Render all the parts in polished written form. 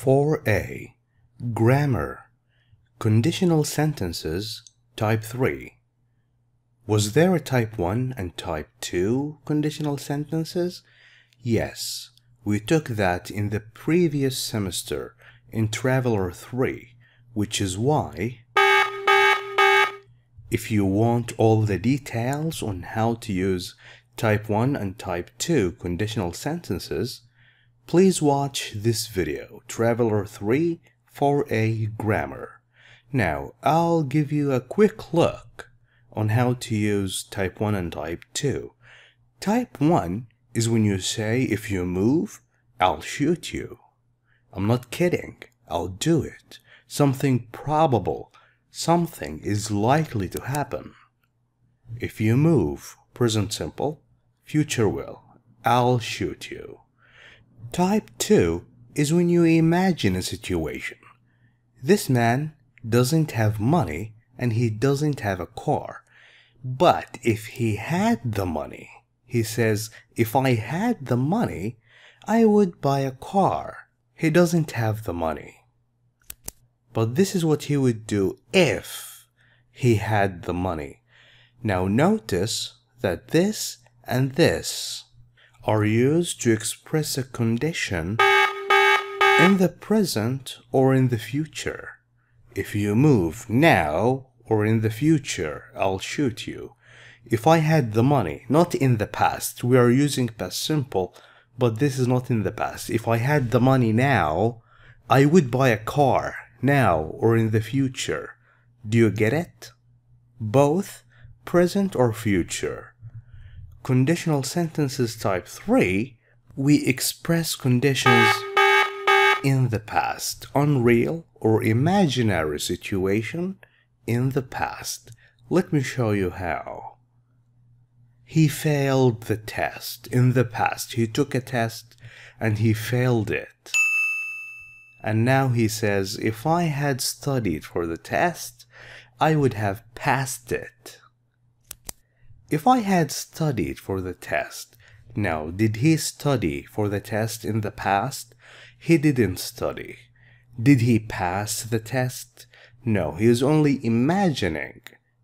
4A. Grammar. Conditional sentences, Type 3. Was there a Type 1 and Type 2 conditional sentences? Yes, we took that in the previous semester in Traveler 3, which is why, if you want all the details on how to use Type 1 and Type 2 conditional sentences, please watch this video, Traveler 3 4A Grammar. Now, I'll give you a quick look on how to use Type 1 and Type 2. Type 1 is when you say, if you move, I'll shoot you. I'm not kidding, I'll do it. Something probable, something is likely to happen. If you move, present simple, future will, I'll shoot you. Type 2 is when you imagine a situation. This man doesn't have money and he doesn't have a car. But if he had the money, he says, if I had the money, I would buy a car. He doesn't have the money. But this is what he would do if he had the money. Now notice that this and this are used to express a condition in the present or in the future. If you move now or in the future, I'll shoot you. If I had the money, not in the past, we are using past simple, but this is not in the past. If I had the money now, I would buy a car now or in the future. Do you get it? Both present or future. Conditional sentences type 3, we express conditions in the past, unreal or imaginary situation in the past. Let me show you how. He failed the test in the past. He took a test and he failed it. And now he says, if I had studied for the test, I would have passed it. If I had studied for the test. Now, did he study for the test in the past? He didn't study. Did he pass the test? No, he is only imagining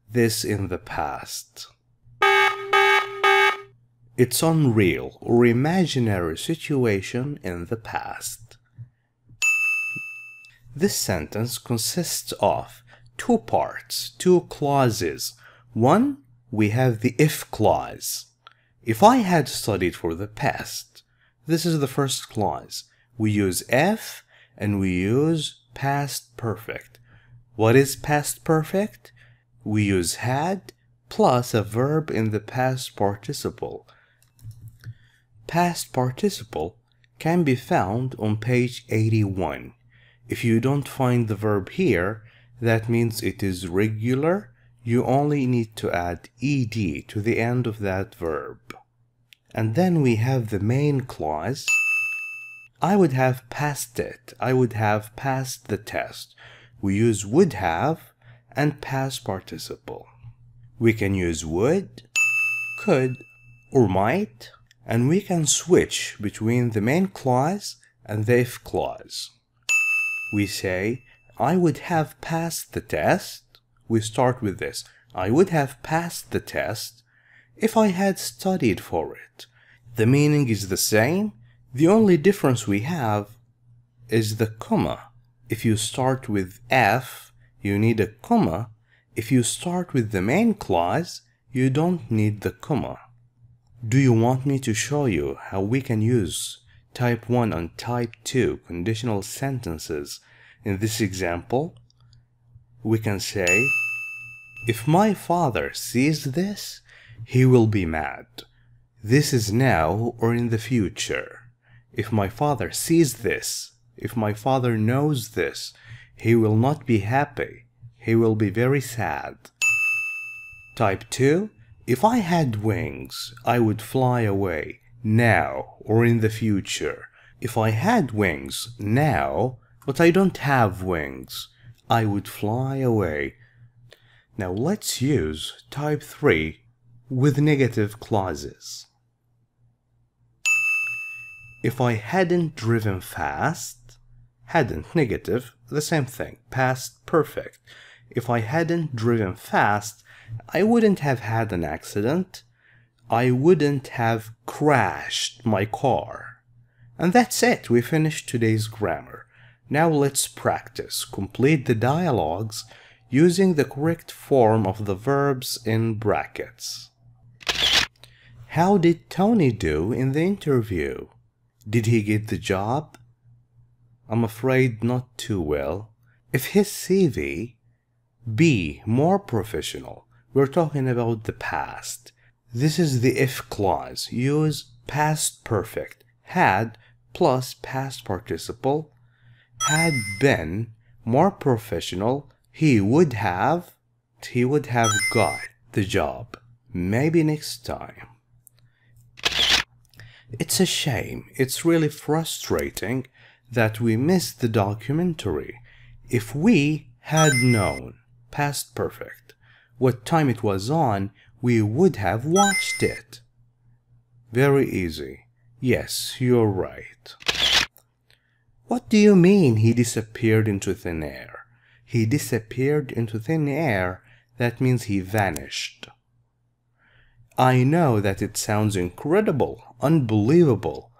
this in the past. It's unreal or imaginary situation in the past. This sentence consists of two parts, two clauses. One, we have the if clause. If I had studied for the past, this is the first clause. We use if and we use past perfect. What is past perfect? We use had plus a verb in the past participle. Past participle can be found on page 81. If you don't find the verb here, that means it is regular. You only need to add ed to the end of that verb. And then we have the main clause. I would have passed it. I would have passed the test. We use would have and past participle. We can use would, could, or might, and we can switch between the main clause and the if clause. We say, I would have passed the test. We start with this. I would have passed the test if I had studied for it. The meaning is the same. The only difference we have is the comma. If you start with F, you need a comma. If you start with the main clause, you don't need the comma. Do you want me to show you how we can use Type 1 and Type 2 conditional sentences in this example? We can say, if my father sees this, he will be mad. This is now or in the future. If my father sees this, if my father knows this, he will not be happy. He will be very sad. Type 2, if I had wings, I would fly away now or in the future. If I had wings now, but I don't have wings, I would fly away. Now let's use Type 3 with negative clauses. If I hadn't driven fast, hadn't, negative, the same thing, past perfect. If I hadn't driven fast, I wouldn't have had an accident. I wouldn't have crashed my car. And that's it, we finished today's grammar. Now let's practice. Complete the dialogues using the correct form of the verbs in brackets. How did Tony do in the interview? Did he get the job? I'm afraid not too well. If his CV, be more professional. We're talking about the past. This is the if clause. Use past perfect. Had plus past participle. Had been more professional, he would have got the job. Maybe next time. It's a shame. It's really frustrating that we missed the documentary. If we had known, past perfect, what time it was on, we would have watched it. Very easy. Yes, you're right. What do you mean he disappeared into thin air? He disappeared into thin air. That means he vanished. I know that it sounds incredible, unbelievable,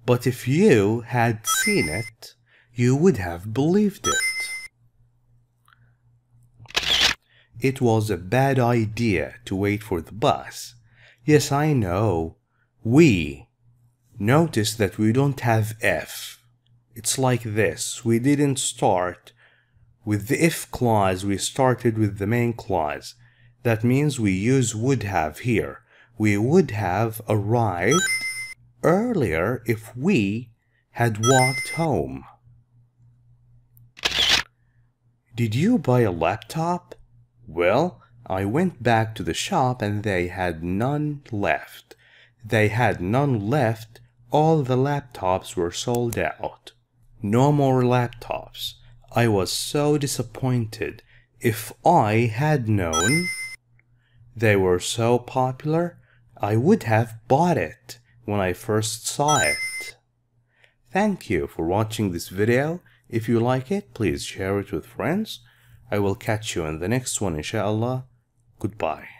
but if you had seen it, you would have believed it. It was a bad idea to wait for the bus. Yes, I know. We notice that we don't have F. It's like this. We didn't start with the if clause. We started with the main clause. That means we use would have here. We would have arrived earlier if we had walked home. Did you buy a laptop? Well, I went back to the shop and they had none left. They had none left. All the laptops were sold out. No more laptops. I was so disappointed. If I had known they were so popular, I would have bought it when I first saw it. Thank you for watching this video. If you like it, please share it with friends. I will catch you in the next one, inshallah. Goodbye.